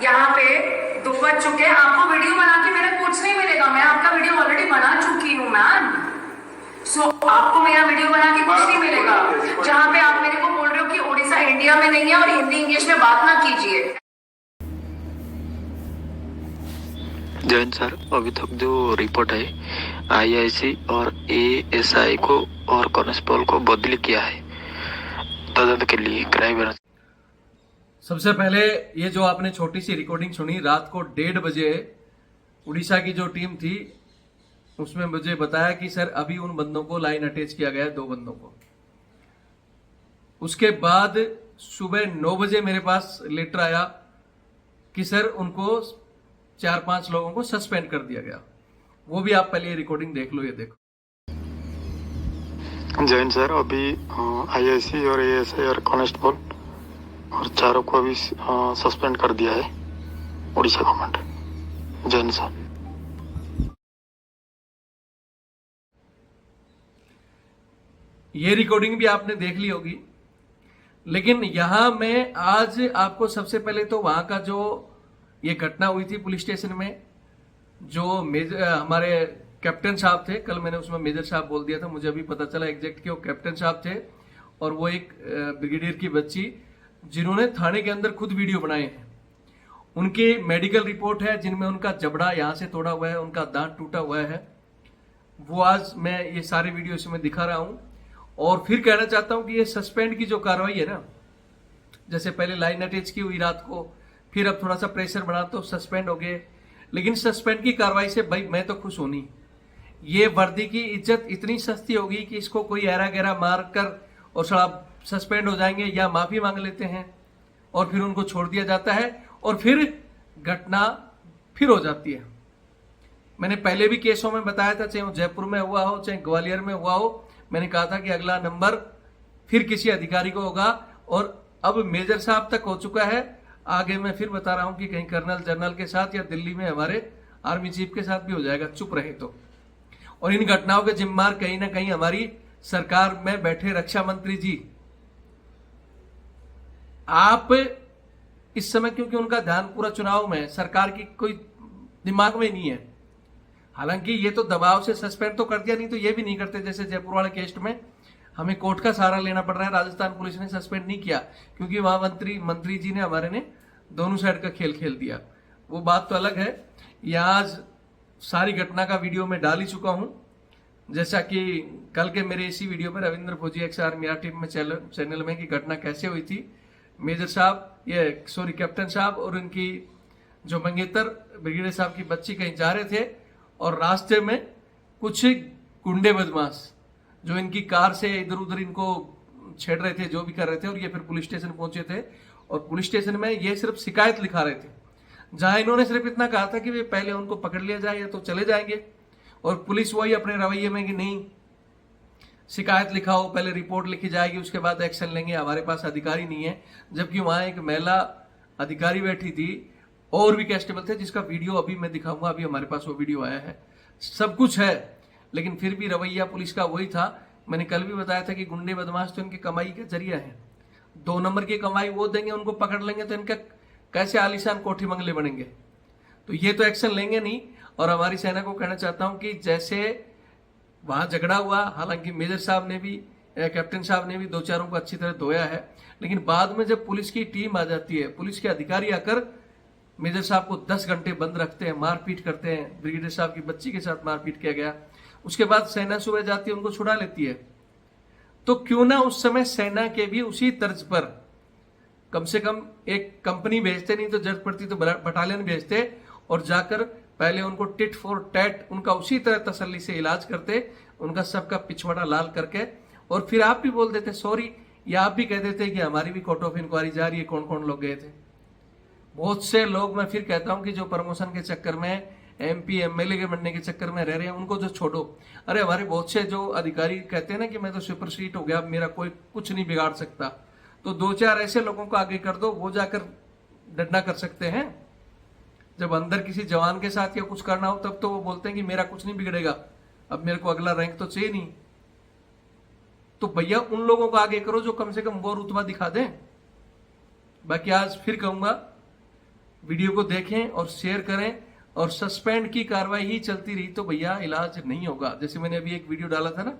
यहाँ पे 2 बज चुके हैं, आपको वीडियो बना के मेरा कुछ नहीं मिलेगा। मैं आपका वीडियो ऑलरेडी बना चुकी हूँ मैम। आपको मेरा वीडियो बना के कुछ नहीं मिलेगा। जहाँ पे आप मेरे को बोल रहे हो कि उड़ीसा इंडिया में नहीं है और हिंदी इंग्लिश में बात ना कीजिए। जैन सर, अभी तक जो रिपोर्ट है आईआईसी और एएसआई को और कांस्टेबल को बदली किया है तदंत के लिए क्राइम ब्रांच। सबसे पहले ये जो आपने छोटी सी रिकॉर्डिंग सुनी, रात को 1:30 बजे उड़ीसा की जो टीम थी उसमें मुझे बताया कि सर अभी उन बंदों को लाइन अटैच किया गया है, 2 बंदों को। उसके बाद सुबह 9 बजे मेरे पास लेटर आया कि सर उनको 4-5 लोगों को सस्पेंड कर दिया गया। वो भी आप पहले ये रिकॉर्डिंग देख लो, ये देखो। जैन सर, अभी आईआईसी और एएसआई और कांस्टेबल और चारों को भी सस्पेंड कर दिया है उड़ीसा गवर्नमेंट। जैन सर, ये रिकॉर्डिंग भी आपने देख ली होगी, लेकिन यहां मैं आज आपको सबसे पहले तो वहां का जो ये घटना हुई थी पुलिस स्टेशन में, जो मेजर हमारे कैप्टन साहब थे, कल मैंने उसमें मेजर साहब बोल दिया था, मुझे अभी पता चला एग्जैक्ट कि वो कैप्टन साहब थे, और वो एक ब्रिगेडियर की बच्ची जिन्होंने थाने के अंदर खुद वीडियो बनाए हैं। उनकी मेडिकल रिपोर्ट है जिनमें उनका जबड़ा यहां से तोड़ा हुआ है, उनका दांत टूटा हुआ है। वो आज मैं ये सारे वीडियो इसमें दिखा रहा हूं। और फिर कहना चाहता हूं कि ये सस्पेंड की जो कार्रवाई है ना, जैसे पहले लाइन अटैच की हुई रात को, फिर अब थोड़ा सा प्रेशर बढ़ा तो सस्पेंड हो गए, लेकिन सस्पेंड की कार्रवाई से भाई मैं तो खुश होनी। ये वर्दी की इज्जत इतनी सस्ती होगी कि इसको कोई ऐरा गहरा मार कर और साहब सस्पेंड हो जाएंगे या माफी मांग लेते हैं और फिर उनको छोड़ दिया जाता है और फिर घटना फिर हो जाती है। मैंने पहले भी केसों में बताया था, चाहे वो जयपुर में हुआ हो चाहे ग्वालियर में हुआ हो, मैंने कहा था कि अगला नंबर फिर किसी अधिकारी को होगा, और अब मेजर साहब तक हो चुका है। आगे मैं फिर बता रहा हूं कि कहीं कर्नल जनरल के साथ या दिल्ली में हमारे आर्मी चीफ के साथ भी हो जाएगा, चुप रहे तो। और इन घटनाओं के जिम्मेदार कहीं ना कहीं हमारी सरकार में बैठे रक्षा मंत्री जी। आप इस समय, क्योंकि उनका ध्यान पूरा चुनाव में है, सरकार की कोई दिमाग में नहीं है। हालांकि ये तो दबाव से सस्पेंड तो कर दिया, नहीं तो ये भी नहीं करते। जैसे जयपुर वाले केस में हमें कोर्ट का सहारा लेना पड़ रहा है, राजस्थान पुलिस ने सस्पेंड नहीं किया क्योंकि वहां मंत्री जी ने हमारे ने दोनों साइड का खेल खेल दिया। वो बात तो अलग है। यहाँ आज सारी घटना का वीडियो में डाल ही चुका हूं, जैसा कि कल के मेरे इसी वीडियो में रविंद्र फौजी XR मेरा टीम में चैनल में कि घटना कैसे हुई थी। मेजर साहब कैप्टन साहब और उनकी जो मंगेतर ब्रिगेडियर साहब की बच्ची कहीं जा रहे थे और रास्ते में कुछ गुंडे बदमाश जो इनकी कार से इधर उधर इनको छेड़ रहे थे, जो भी कर रहे थे, और ये फिर पुलिस स्टेशन पहुंचे थे। और पुलिस स्टेशन में ये सिर्फ शिकायत लिखा रहे थे, जहां इन्होंने सिर्फ इतना कहा था कि वे पहले उनको पकड़ लिया जाए या तो चले जाएंगे। और पुलिस वही अपने रवैये में कि नहीं, शिकायत लिखाओ, पहले रिपोर्ट लिखी जाएगी, उसके बाद एक्शन लेंगे, हमारे पास अधिकारी नहीं है। जबकि वहां एक महिला अधिकारी बैठी थी और भी कांस्टेबल थे, जिसका वीडियो अभी मैं दिखाऊंगा, अभी हमारे पास वो वीडियो आया है, सब कुछ है। लेकिन फिर भी रवैया पुलिस का वही था। मैंने कल भी बताया था कि गुंडे बदमाश तो इनकी कमाई का जरिया है। 2 नंबर की कमाई वो देंगे, उनको पकड़ लेंगे तो इनका कैसे आलीशान कोठी बंगले बनेंगे। तो ये तो एक्शन लेंगे नहीं। और हमारी सेना को कहना चाहता हूं कि जैसे वहां झगड़ा हुआ, हालांकि मेजर साहब ने भी, कैप्टन साहब ने भी 2-4 को अच्छी तरह धोया है, लेकिन बाद में जब पुलिस की टीम आ जाती है, पुलिस के अधिकारी आकर मेजर साहब को 10 घंटे बंद रखते हैं, मारपीट करते हैं। ब्रिगेडियर साहब की बच्ची के साथ मारपीट किया गया। उसके बाद सेना सुबह जाती है, उनको छुड़ा लेती है। तो क्यों ना उस समय सेना के भी उसी तर्ज पर कम से कम एक कंपनी भेजते, नहीं तो जरूरत पड़ती तो बटालियन भेजते, और जाकर पहले उनको टिट फॉर टैट उनका उसी तरह तसल्ली से इलाज करते, उनका सबका पिछवाड़ा लाल करके, और फिर आप भी बोल देते सॉरी, या आप भी कह देते कि हमारी भी कोर्ट ऑफ इंक्वायरी जा रही है, कौन कौन लोग गए थे। बहुत से लोग, मैं फिर कहता हूं कि जो प्रमोशन के चक्कर में, MP MLA के बनने के चक्कर में रह रहे हैं, उनको जो छोड़ो। अरे हमारे बहुत से जो अधिकारी कहते हैं ना कि मैं तो सुपरसीट हो गया, मेरा कोई कुछ नहीं बिगाड़ सकता, तो 2-4 ऐसे लोगों को आगे कर दो, वो जाकर डंडा कर सकते हैं। जब अंदर किसी जवान के साथ या कुछ करना हो तब तो वो बोलते हैं कि मेरा कुछ नहीं बिगड़ेगा, अब मेरे को अगला रैंक तो चाहिए नहीं। तो भैया उन लोगों को आगे करो जो कम से कम वो रुतबा दिखा दें। बाकी आज फिर कहूंगा, वीडियो को देखें और शेयर करें, और सस्पेंड की कार्रवाई ही चलती रही तो भैया इलाज नहीं होगा। जैसे मैंने अभी एक वीडियो डाला था ना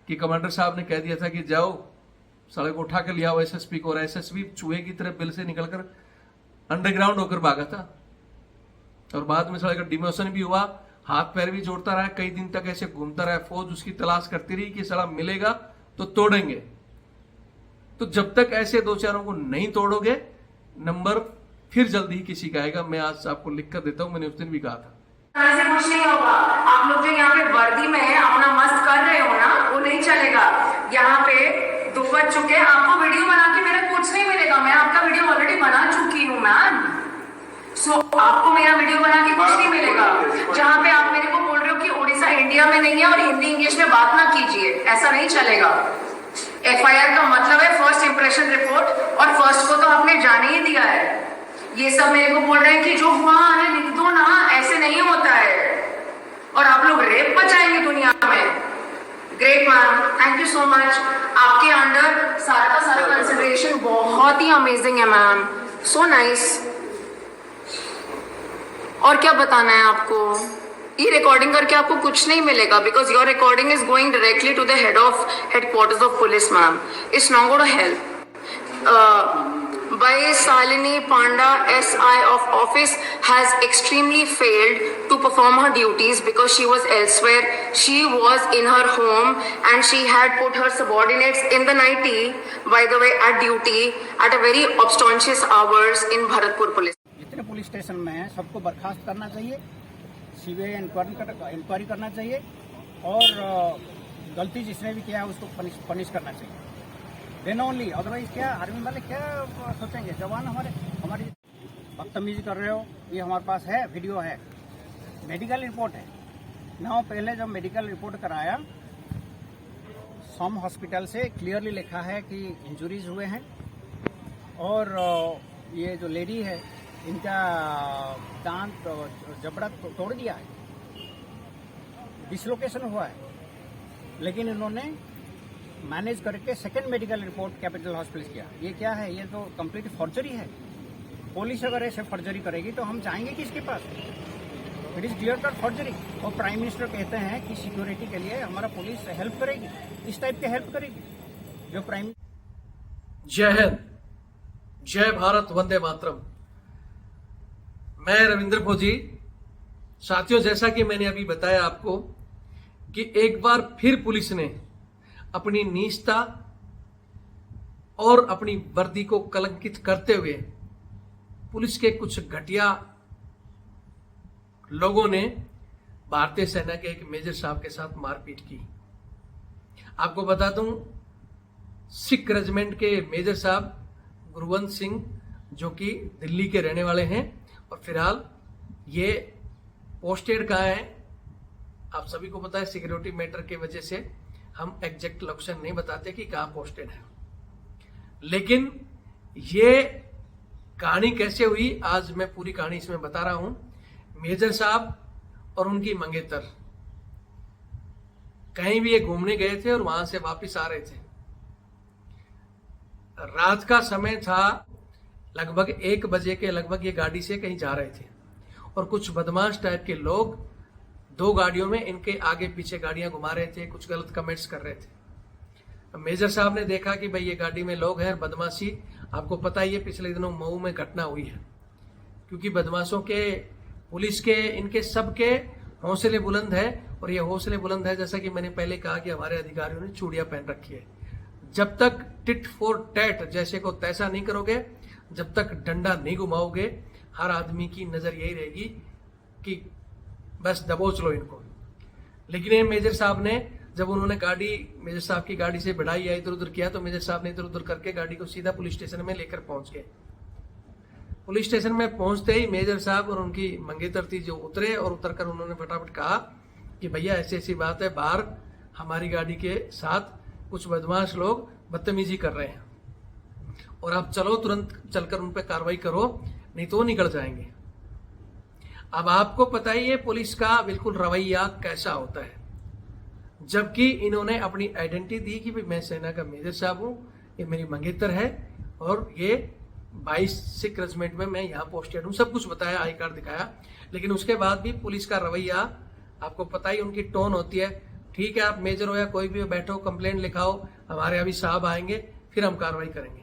कि कमांडर साहब ने कह दिया था कि जाओ सड़क उठा कर लिया एसएसपी को, और एसएसपी चूहे की तरह बिल से निकलकर अंडरग्राउंड होकर भागा था, और बाद में साले का डिमोशन भी हुआ, हाथ पैर भी जोड़ता रहा, कई दिन तक ऐसे घूमता रहा, फौज उसकी तलाश करती रही कि साला मिलेगा तो तोड़ेंगे। तो जब तक ऐसे दो चारों को नहीं तोड़ोगे, नंबर फिर जल्दी ही किसी का आएगा। मैं आज आपको लिख कर देता हूं, मैंने उस दिन भी कहा था। ऐसे कुछ नहीं होगा। आप लोग जो यहाँ पे वर्दी में अपना मस्त कर रहे हो ना, वो नहीं चलेगा। यहाँ पे 2 बज चुके हैं, आपको वीडियो बना के मेरा कुछ नहीं मिलेगा। मैं आपका वीडियो ऑलरेडी बना चुकी हूँ मैम। सो आपको मेरा वीडियो बना के कुछ नहीं मिलेगा। जहाँ पे आप मेरे को बोल रहे हो कि उड़ीसा इंडिया में नहीं है और हिंदी इंग्लिश में बात ना कीजिए, ऐसा नहीं चलेगा। एफआईआर का मतलब है फर्स्ट इंप्रेशन रिपोर्ट, और फर्स्ट को तो आपने जाने ही दिया है। ये सब मेरे को बोल रहे हैं कि जो हुआ है लिख दो ना, ऐसे नहीं होता है, और आप लोग रेप बचाएंगे दुनिया में। Great ma'am, thank you so much. आपके अंडर सारा का सारा कंसिडरेशन बहुत ही अमेजिंग है मैम, सो नाइस। और क्या बताना है आपको? ये रिकॉर्डिंग करके आपको कुछ नहीं मिलेगा, because your recording is going directly to the headquarters of police ma'am. It's not going to help. By Salini Panda, SI of office, has extremely failed to perform her duties because she was elsewhere. She was in her home and she had put her subordinates in the nighty, by the way, at duty at a very obnoxious hours in Bharatpur police. जितने police station में हैं सबको बर्खास्त करना चाहिए, CBI inquiry करना चाहिए, और गलती जिसने भी किया है उसको पनिश करना चाहिए। देन ओनली, अदरवाइज क्या आर्मी वाले क्या सोचेंगे? जवान हमारी बदतमीजी कर रहे हो। ये हमारे पास है, वीडियो है, मेडिकल रिपोर्ट है ना। पहले जब मेडिकल रिपोर्ट कराया, सम हॉस्पिटल से क्लियरली लिखा है कि इंजुरीज हुए हैं, और ये जो लेडी है इनका दांत जबड़ा तोड़ दिया है, डिसलोकेशन हुआ है, लेकिन इन्होंने मैनेज करके second medical report capital hospital किया। ये क्या है? ये तो कंप्लीट फॉर्जरी है। पुलिस अगर ऐसे फॉर्जरी करेगी तो हम जाएंगे किसके पास? It is clear cut forgery. और प्राइम मिनिस्टर कहते हैं कि सिक्योरिटी के लिए हमारा पुलिस हेल्प करेगी, इस टाइप के हेल्प करेगी जो प्राइम। जय हिंद, जय भारत, वंदे मातरम। मैं रविंद्र फौजी। साथियों, जैसा कि मैंने अभी बताया आपको कि एक बार फिर पुलिस ने अपनी नीचता और अपनी वर्दी को कलंकित करते हुए पुलिस के कुछ घटिया लोगों ने भारतीय सेना के एक मेजर साहब के साथ मारपीट की। आपको बता दूं, सिख रेजिमेंट के मेजर साहब गुरवंत सिंह, जो कि दिल्ली के रहने वाले हैं, और फिलहाल ये पोस्टेड कहाँ है आप सभी को पता है। सिक्योरिटी मैटर की वजह से हम एग्जैक्ट लोकेशन नहीं बताते कि कहां पोस्टेड है, लेकिन ये कहानी कैसे हुई आज मैं पूरी कहानी इसमें बता रहा हूं। मेजर साहब और उनकी मंगेतर कहीं भी ये घूमने गए थे और वहां से वापस आ रहे थे। रात का समय था, लगभग 1 बजे के लगभग ये गाड़ी से कहीं जा रहे थे, और कुछ बदमाश टाइप के लोग 2 गाड़ियों में इनके आगे पीछे गाड़ियां घुमा रहे थे, कुछ गलत कमेंट्स कर रहे थे। मेजर साहब ने देखा कि भाई ये गाड़ी में लोग हैं, बदमाशी। आपको पता ही है पिछले दिनों मऊ में घटना हुई है, क्योंकि बदमाशों के, पुलिस के, इनके सबके हौसले बुलंद है। और ये हौसले बुलंद है, जैसा कि मैंने पहले कहा कि हमारे अधिकारियों ने चूड़ियां पहन रखी है। जब तक टिट फॉर टैट जैसे को तैसा नहीं करोगे, जब तक डंडा नहीं घुमाओगे, हर आदमी की नजर यही रहेगी कि बस दबोच लो इनको। लेकिन ये मेजर साहब ने, जब उन्होंने गाड़ी मेजर साहब की गाड़ी से बढ़ाई या इधर उधर किया, तो मेजर साहब ने इधर उधर करके गाड़ी को सीधा पुलिस स्टेशन में लेकर पहुंच गए। पुलिस स्टेशन में पहुंचते ही मेजर साहब और उनकी मंगेतर थी जो उतरे, और उतरकर उन्होंने फटाफट कहा कि भैया ऐसी ऐसी बात है, बाहर हमारी गाड़ी के साथ कुछ बदमाश लोग बदतमीजी कर रहे हैं, और आप चलो तुरंत चलकर उन पर कार्रवाई करो, नहीं तो निकल जाएंगे। अब आपको पता ही है पुलिस का बिल्कुल रवैया कैसा होता है। जबकि इन्होंने अपनी आइडेंटिटी दी कि भाई मैं सेना का मेजर साहब हूं, ये मेरी मंगेतर है, और ये 22 सिख रेजिमेंट में मैं यहाँ पोस्टेड हूँ, सब कुछ बताया, आई कार्ड दिखाया। लेकिन उसके बाद भी पुलिस का रवैया, आपको पता ही उनकी टोन होती है, ठीक है आप मेजर हो या कोई भी हो, बैठो कंप्लेंट लिखाओ, हमारे अभी साहब आएंगे फिर हम कार्रवाई करेंगे।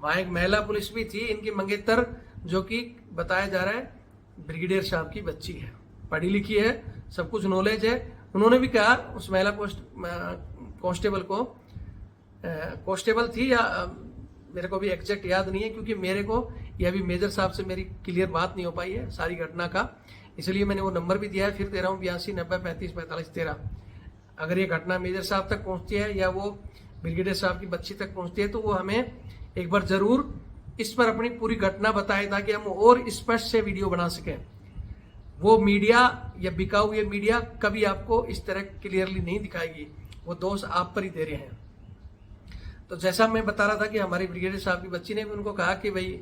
वहां एक महिला पुलिस भी थी, इनकी मंगेतर, जो कि बताया जा रहा है ब्रिगेडियर साहब की बच्ची है, पढ़ी लिखी है, सब कुछ नॉलेज है। उन्होंने भी कहा उस महिला कांस्टेबल को, कांस्टेबल थी या मेरे को भी एग्जैक्ट याद नहीं है, क्योंकि मेरे को यह भी मेजर साहब से मेरी क्लियर बात नहीं हो पाई है सारी घटना का, इसलिए मैंने वो नंबर भी दिया है, फिर दे रहा हूँ 82 90 35 45 13। अगर ये घटना मेजर साहब तक पहुंचती है या वो ब्रिगेडियर साहब की बच्ची तक पहुंचती है, तो वो हमें एक बार जरूर इस पर अपनी पूरी घटना बताए, ताकि हम और स्पष्ट से वीडियो बना सकें। वो मीडिया या बिकाऊ ये मीडिया कभी आपको इस तरह क्लियरली नहीं दिखाएगी, वो दोष आप पर ही दे रहे हैं। तो जैसा मैं बता रहा था कि हमारी ब्रिगेडियर साहब की बच्ची ने भी उनको कहा कि भाई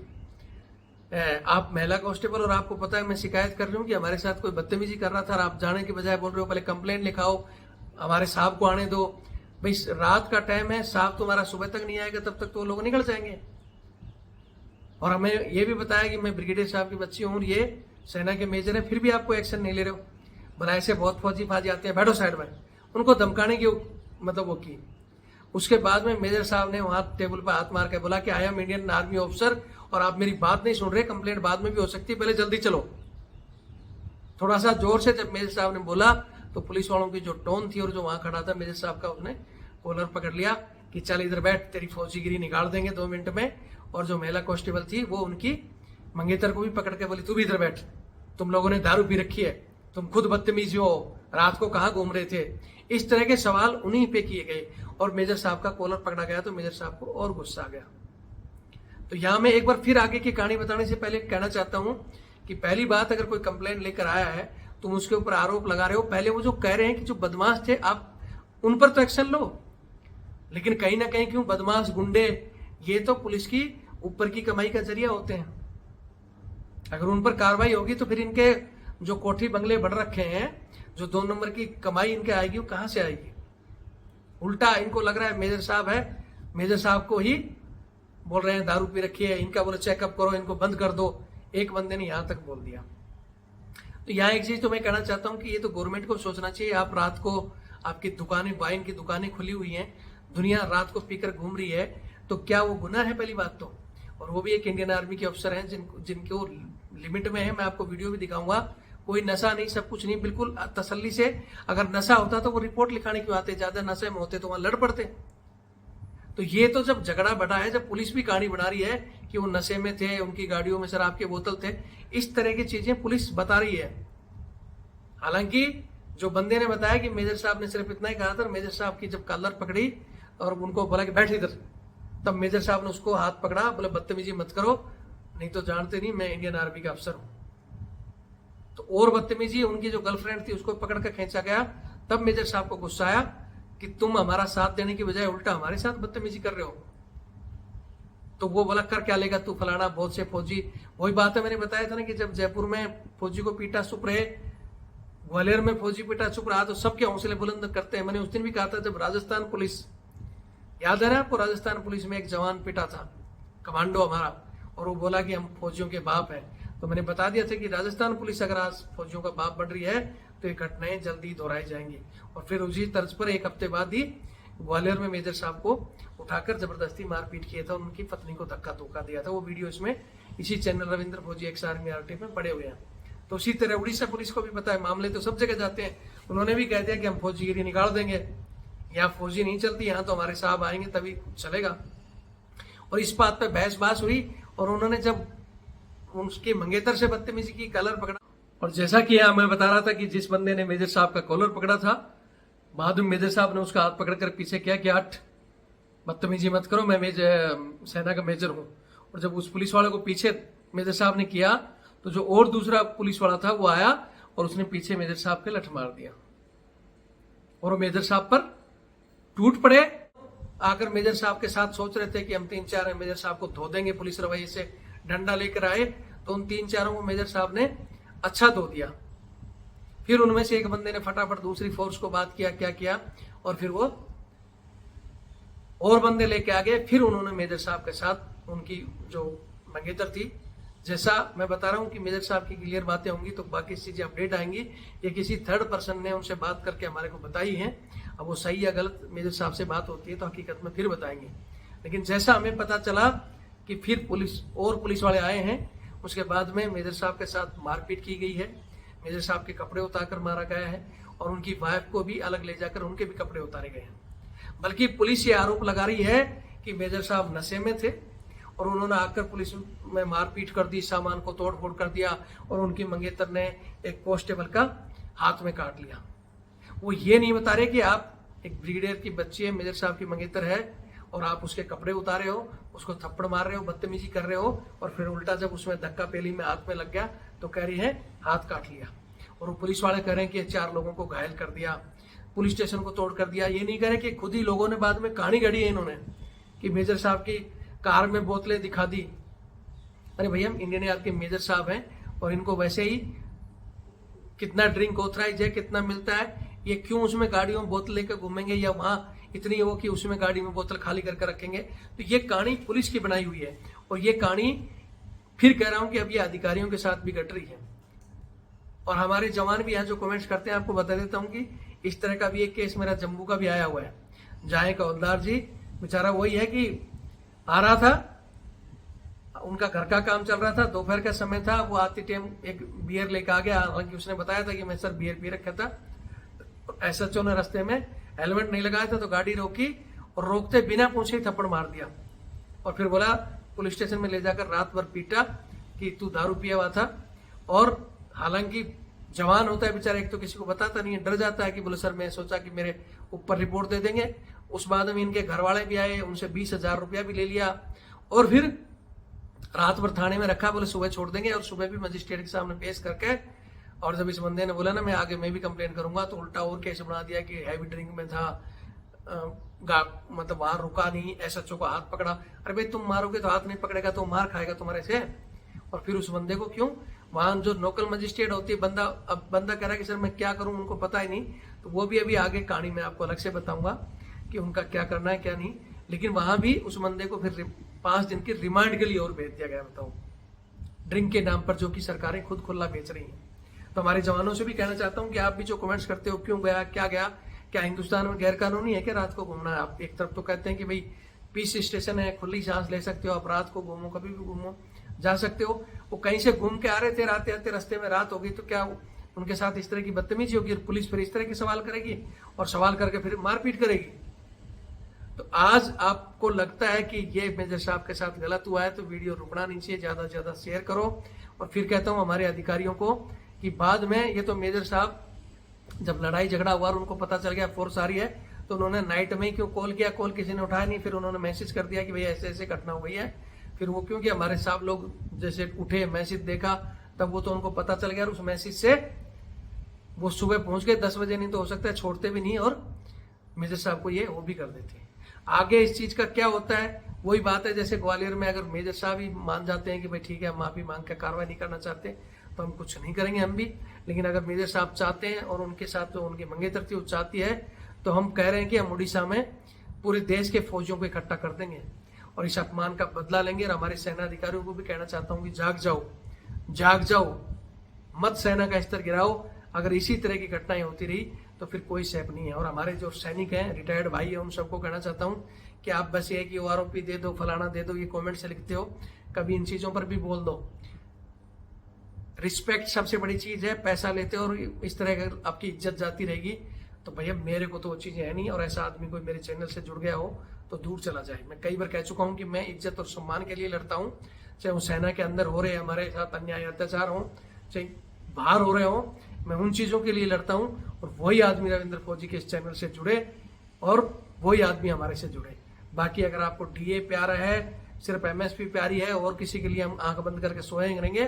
आप महिला कांस्टेबल, और आपको पता है मैं शिकायत कर रही हूँ कि हमारे साथ कोई बदतमीजी कर रहा था, और आप जाने के बजाय बोल रहे हो पहले कंप्लेंट लिखाओ, हमारे साहब को आने दो। भाई रात का टाइम है, साहब तुम्हारा सुबह तक नहीं आएगा, तब तक तो लोग निकल जाएंगे। और हमें ये भी बताया कि मैं ब्रिगेडियर साहब की बच्ची हूँ, ये सेना के मेजर है, फिर भी आप कोई एक्शन नहीं ले रहे हो। भला ऐसे बहुत फौजी फाजी आते हैं, बैठो साइड में, उनको धमकाने की मतलब वो की। उसके बाद में मेजर साहब ने वहां टेबल पर हाथ मार के बोला कि I am Indian army officer, और आप मेरी बात नहीं सुन रहे, कंप्लेंट बाद में भी हो सकती है, पहले जल्दी चलो। थोड़ा सा जोर से जब मेजर साहब ने बोला, तो पुलिस वालों की जो टोन थी और जो वहां खड़ा था मेजर साहब का, उसने कॉलर पकड़ लिया कि चल इधर बैठ, तेरी फौजीगिरी निकाल देंगे 2 मिनट में। और जो महिला कांस्टेबल थी वो उनकी मंगेतर को भी पकड़ के बोली, तू भी इधर बैठ, तुम लोगों ने दारू पी रखी है, तुम खुद बदतमीज हो, रात को कहाँ घूम रहे थे। इस तरह के सवाल उन्हीं पे किए गए, और मेजर साहब का कॉलर पकड़ा गया, तो मेजर साहब को और गुस्सा आ गया। तो यहां मैं एक बार फिर आगे की कहानी बताने से पहले कहना चाहता हूं कि पहली बात, अगर कोई कंप्लेंट लेकर आया है, तुम उसके ऊपर आरोप लगा रहे हो, पहले वो जो कह रहे हैं कि जो बदमाश थे, आप उन पर तो एक्शन लो। लेकिन कहीं ना कहीं क्यों बदमाश, गुंडे, ये तो पुलिस की ऊपर की कमाई का जरिया होते हैं। अगर उन पर कार्रवाई होगी तो फिर इनके जो कोठी बंगले बढ़ रखे हैं, जो 2 नंबर की कमाई इनके आएगी, वो कहां से आएगी। उल्टा इनको लग रहा है मेजर साहब है, मेजर साहब को ही बोल रहे हैं दारू पी रखी है, इनका बोले चेकअप करो, इनको बंद कर दो। एक बंदे ने यहां तक बोल दिया। तो यहाँ एक चीज तो मैं कहना चाहता हूं कि ये तो गवर्नमेंट को सोचना चाहिए। आप रात को, आपकी दुकानें, वाइन की दुकानें खुली हुई हैं, दुनिया रात को पीकर घूम रही है, तो क्या वो गुनाह है? पहली बात तो। और वो भी एक इंडियन आर्मी के अफसर हैं जिनको लिमिट में है। मैं आपको वीडियो भी दिखाऊंगा, कोई नशा नहीं, सब कुछ नहीं, बिल्कुल तसल्ली से। अगर नशा होता तो वो रिपोर्ट लिखाने क्यों आते? ज्यादा नशे में होते तो वहां लड़ पड़ते। तो ये तो जब झगड़ा बढ़ा है, जब पुलिस भी कहानी बना रही है कि वो नशे में थे, उनकी गाड़ियों में शराब के बोतल थे, इस तरह की चीजें पुलिस बता रही है। हालांकि जो बंदे ने बताया कि मेजर साहब ने सिर्फ इतना ही कहा था, मेजर साहब की जब कॉलर पकड़ी और उनको बोला कि बैठ इधर, तब मेजर साहब ने उसको हाथ पकड़ा, बोले बदतमीजी मत करो, नहीं तो जानते नहीं मैं इंडियन आर्मी का अफसर हूं। तो और बदतमीजी, उनकी जो गर्लफ्रेंड थी उसको पकड़ कर खींचा गया। तब मेजर साहब को गुस्सा आया कि तुम हमारा साथ देने की बजाय उल्टा हमारे साथ बदतमीजी कर रहे हो। तो वो बोला कर क्या लेगा तू, फलाना, बहुत से फौजी। वही बात है, मैंने बताया था ना कि जब जयपुर में फौजी को पीटा चुप रहे, ग्वालियर में फौजी पीटा चुप रहा, तो सबके हौसले बुलंद करते हैं। मैंने उस दिन भी कहा था, जब राजस्थान पुलिस, याद है ना आपको, राजस्थान पुलिस में एक जवान पिटा था, कमांडो हमारा, और वो बोला कि हम फौजियों के बाप हैं। तो मैंने बता दिया था कि राजस्थान पुलिस अगर आज फौजियों का बाप बन रही है तो ये घटनाएं जल्दी दोहराई जाएंगी। और फिर उसी तर्ज पर एक हफ्ते बाद ही ग्वालियर में मेजर साहब को उठाकर जबरदस्ती मारपीट किया था, उनकी पत्नी को धक्का धोखा दिया था। वो वीडियो इसमें इसी चैनल रविंद्र फौजी एक्स आर्मी आरटी में पड़े हुए हैं। तो उसी तरह उड़ीसा पुलिस को भी पता है, मामले तो सब जगह जाते हैं। उन्होंने भी कह दिया कि हम फौजीगिरी निकाल देंगे, यहाँ फौजी नहीं चलती, यहाँ तो हमारे साहब आएंगे तभी चलेगा। और इस बात पे बहस हुई, और उन्होंने जब उसके मंगेतर से बदतमीजी की, कॉलर पकड़ा। और जैसा कि यहाँ मैं बता रहा था कि जिस बंदे ने मेजर साहब का कॉलर पकड़ा था, बाद में मेजर साहब ने उसका हाथ पकड़कर पीछे किया कि हट, बदतमीजी मत करो, मैं सेना का मेजर हूं। और जब उस पुलिस वाले को पीछे मेजर साहब ने किया, तो जो और दूसरा पुलिस वाला था वो आया और उसने पीछे मेजर साहब के लठ मार दिया, और वो मेजर साहब पर टूट पड़े। आकर मेजर साहब के साथ सोच रहे थे कि हम 3-4 मेजर साहब को धो देंगे पुलिस रवैये से, डंडा लेकर आए। तो उन 3-4 को मेजर साहब ने अच्छा धो दिया। फिर उनमें से एक बंदे ने फटाफट दूसरी फोर्स को बात किया, क्या किया, और फिर वो और बंदे लेके आ गए। फिर उन्होंने मेजर साहब के साथ उनकी जो मंगेतर थी। जैसा मैं बता रहा हूँ कि मेजर साहब की क्लियर बातें होंगी तो बाकी चीजें अपडेट आएंगी। ये किसी थर्ड पर्सन ने उनसे बात करके हमारे को बताई है। अब वो सही या गलत मेजर साहब से बात होती है तो हकीकत में फिर बताएंगे। लेकिन जैसा हमें पता चला कि फिर पुलिस वाले आए हैं, उसके बाद में मेजर साहब के साथ मारपीट की गई है, मेजर साहब के कपड़े उतार मारा गया है और उनकी वाइफ को भी अलग ले जाकर उनके भी कपड़े उतारे गए हैं। बल्कि पुलिस ये आरोप लगा रही है कि मेजर साहब नशे में थे और उन्होंने आकर पुलिस में मारपीट कर दी, सामान को तोड़ फोड़ कर दिया और उनकी मंगेतर ने एक कांस्टेबल का हाथ में काट लिया। वो ये नहीं बता रहे कि आप एक ब्रिगेडियर की बच्ची है, मेजर साहब की मंगेतर है और आप उसके कपड़े उतारे हो, उसको थप्पड़ मार रहे हो, बदतमीजी कर रहे हो और फिर उल्टा जब उसमें धक्का पेली में हाथ में लग गया तो कह रही है हाथ काट लिया। और वो पुलिस वाले कह रहे हैं कि 4 लोगों को घायल कर दिया, पुलिस स्टेशन को तोड़ कर दिया। ये नहीं कह रहे कि खुद ही लोगों ने बाद में कहानी गढ़ी है इन्होंने कि मेजर साहब की कार में बोतलें दिखा दी। अरे भैया, हम इंडियन आर्मी के मेजर साहब हैं और इनको वैसे ही कितना ड्रिंक ऑथराइज है, कितना मिलता है, ये क्यों उसमें गाड़ियों में बोतल लेकर घूमेंगे या वहां इतनी हो कि उसमें गाड़ी में बोतल खाली करके रखेंगे। तो ये कहानी पुलिस की बनाई हुई है और ये कहानी फिर कह रहा हूं कि अब ये अधिकारियों के साथ भी घट रही है। और हमारे जवान भी यहाँ जो कमेंट्स करते हैं, आपको बता देता हूँ कि इस तरह का भी एक केस मेरा जम्मू का भी आया हुआ है। जहाँ एक हवलदार जी बेचारा वही है कि आ रहा था, उनका घर का काम चल रहा था, दोपहर का समय था, वो आते टाइम एक बियर लेकर आ गया। हालांकि उसने बताया था कि मैं सर बियर पी रखा था। एसएचओ ने रास्ते में हेलमेट नहीं लगाया था तो गाड़ी रोकी और रोकते बिना पूछे ही थप्पड़ मार दिया और फिर बोला पुलिस स्टेशन में ले जाकर रात भर पीटा कि तू दारू पिया हुआ था। और हालांकि जवान होता है बेचारा, एक तो किसी को बताता नहीं है, डर जाता है कि बोले सर मैं सोचा कि मेरे ऊपर रिपोर्ट दे देंगे। उस बाद में इनके घर वाले भी आए, उनसे 20,000 रुपया भी ले लिया और फिर रात भर थाने में रखा, बोले सुबह छोड़ देंगे। और सुबह भी मजिस्ट्रेट के सामने पेश करके, और जब इस बंदे ने बोला ना मैं आगे मैं भी कंप्लेन करूंगा, तो उल्टा और केस बना दिया कि हैवी ड्रिंक में था, मतलब वहां रुका नहीं, एसएचओ को हाथ पकड़ा। अरे भाई तुम मारोगे तो हाथ नहीं पकड़ेगा तो मार खाएगा तुम्हारे से। और फिर उस बंदे को क्यों, वहां जो लोकल मजिस्ट्रेट होती है, बंदा कह रहा है कि सर मैं क्या करूं, उनको पता ही नहीं। तो वो भी अभी आगे कहानी में आपको अलग से बताऊंगा कि उनका क्या करना है क्या नहीं। लेकिन वहां भी उस बंदे को फिर 5 दिन की रिमांड के लिए और भेज दिया गया। बताओ, ड्रिंक के नाम पर, जो कि सरकारें खुद खुला बेच रही हैं। तो हमारे जवानों से भी कहना चाहता हूं कि आप भी जो कमेंट्स करते हो, क्यों गया, क्या गया, क्या हिंदुस्तान में गैर कानूनी है क्या रात को घूमना? आप एक तरफ तो कहते हैं कि भाई पीस स्टेशन है, खुली सांस ले सकते हो, आप रात को घूमो, कभी भी घूमो, जा सकते हो। वो कहीं से घूम के आ रहे थे, आते आते रास्ते में रात हो गई तो क्या उनके साथ इस तरह की बदतमीजी होगी? पुलिस फिर इस तरह के सवाल करेगी और सवाल करके फिर मारपीट करेगी। तो आज आपको लगता है कि ये मेजर साहब के साथ गलत हुआ है तो वीडियो रुकना नहीं चाहिए, ज्यादा से ज्यादा शेयर करो। और फिर कहता हूं हमारे अधिकारियों को कि बाद में ये तो मेजर साहब जब लड़ाई झगड़ा हुआ और उनको पता चल गया फोर्स आ रही है तो उन्होंने नाइट में ही क्यों कॉल किया, कॉल किसी ने उठाया नहीं, फिर उन्होंने मैसेज कर दिया कि भैया ऐसे ऐसे घटना हो गई है। फिर वो क्योंकि हमारे साहब लोग जैसे उठे, मैसेज देखा, तब वो तो उनको पता चल गया और उस मैसेज से वो सुबह पहुंच गए। 10 बजे नहीं तो हो सकता है छोड़ते भी नहीं और मेजर साहब को ये वो भी कर देते हैं। आगे इस चीज का क्या होता है, वही बात है जैसे ग्वालियर में अगर मेजर साहब ही मान जाते हैं कि भाई ठीक है हम माफी मांग के कार्रवाई नहीं करना चाहते तो हम कुछ नहीं करेंगे हम भी। लेकिन अगर मेजर साहब चाहते हैं और उनके साथ जो उनकी मंगेतर थी वो चाहती है तो हम कह रहे हैं कि हम उड़ीसा में पूरे देश के फौजियों को इकट्ठा कर देंगे और इस अपमान का बदला लेंगे। और हमारे सेना अधिकारियों को भी कहना चाहता हूं कि जाग जाओ, जाग जाओ, मत सेना का स्तर गिराओ। अगर इसी तरह की घटनाएं होती रही तो फिर कोई सेफ नहीं है। और हमारे जो सैनिक हैं, रिटायर्ड भाई है, उन सबको कहना चाहता हूं कि आप बस ये कि आरोपी दे दो, फलाना दे दो, ये कमेंट से लिखते हो, कभी इन चीजों पर भी बोल दो। रिस्पेक्ट सबसे बड़ी चीज है। पैसा लेते हो और इस तरह अगर आपकी इज्जत जाती रहेगी तो भैया मेरे को तो वो चीजें है नहीं। और ऐसा आदमी कोई मेरे चैनल से जुड़ गया हो तो दूर चला जाए। मैं कई बार कह चुका हूं कि मैं इज्जत और सम्मान के लिए लड़ता हूं, चाहे वो सेना के अंदर हो रहे हमारे साथ अन्याय अत्याचार हो, चाहे बाहर हो रहे हो, मैं उन चीजों के लिए लड़ता हूं। और वही आदमी रविंद्र फौजी के इस चैनल से जुड़े और वही आदमी हमारे से जुड़े। बाकी अगर आपको डीए प्यारा है, सिर्फ एमएसपी प्यारी है और किसी के लिए हम आंख बंद करके सोएंगे रहेंगे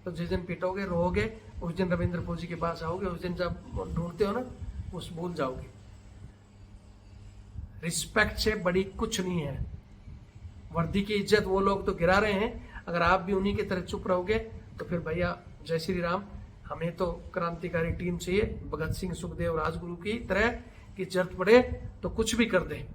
तो जिस दिन पिटोगे, रोओगे, उस दिन रविंद्र फौजी के पास आओगे। उस दिन जब ढूंढते हो ना उस भूल जाओगे। रिस्पेक्ट से बड़ी कुछ नहीं है। वर्दी की इज्जत वो लोग तो गिरा रहे हैं, अगर आप भी उन्हीं की तरह चुप रहोगे तो फिर भैया जय श्री राम। हमें तो क्रांतिकारी टीम चाहिए, भगत सिंह, सुखदेव, राजगुरु की तरह कि जरूरत पड़े तो कुछ भी कर दे।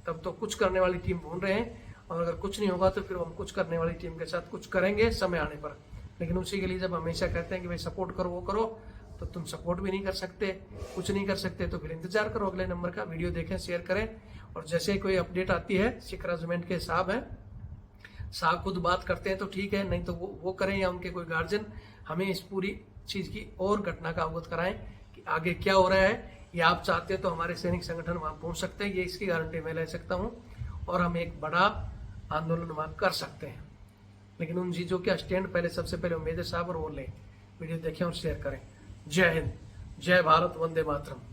तब तो कुछ करने वाली टीम ढूंढ रहे हैं और अगर कुछ नहीं होगा तो फिर हम कुछ करने वाली टीम के साथ कुछ करेंगे समय आने पर। लेकिन उसी के लिए जब हमेशा कहते हैं कि भाई सपोर्ट करो वो करो, तो तुम सपोर्ट भी नहीं कर सकते, कुछ नहीं कर सकते, तो फिर इंतजार करो अगले नंबर का। वीडियो देखें, शेयर करें, और जैसे कोई अपडेट आती है, सिख रेजिमेंट के साहब हैं, साहब खुद बात करते हैं तो ठीक है, नहीं तो वो करें या उनके कोई गार्जियन हमें इस पूरी चीज की और घटना का अवगत कराएं कि आगे क्या हो रहा है। या आप चाहते हैं तो हमारे सैनिक संगठन वहां पहुंच सकते हैं, ये इसकी गारंटी मैं ले सकता हूं, और हम एक बड़ा आंदोलन वहां कर सकते हैं। लेकिन उन चीजों का स्टैंड पहले सबसे पहले मेजर साहब और वो लें। वीडियो देखें और शेयर करें। जय हिंद, जय भारत, वंदे मातरम।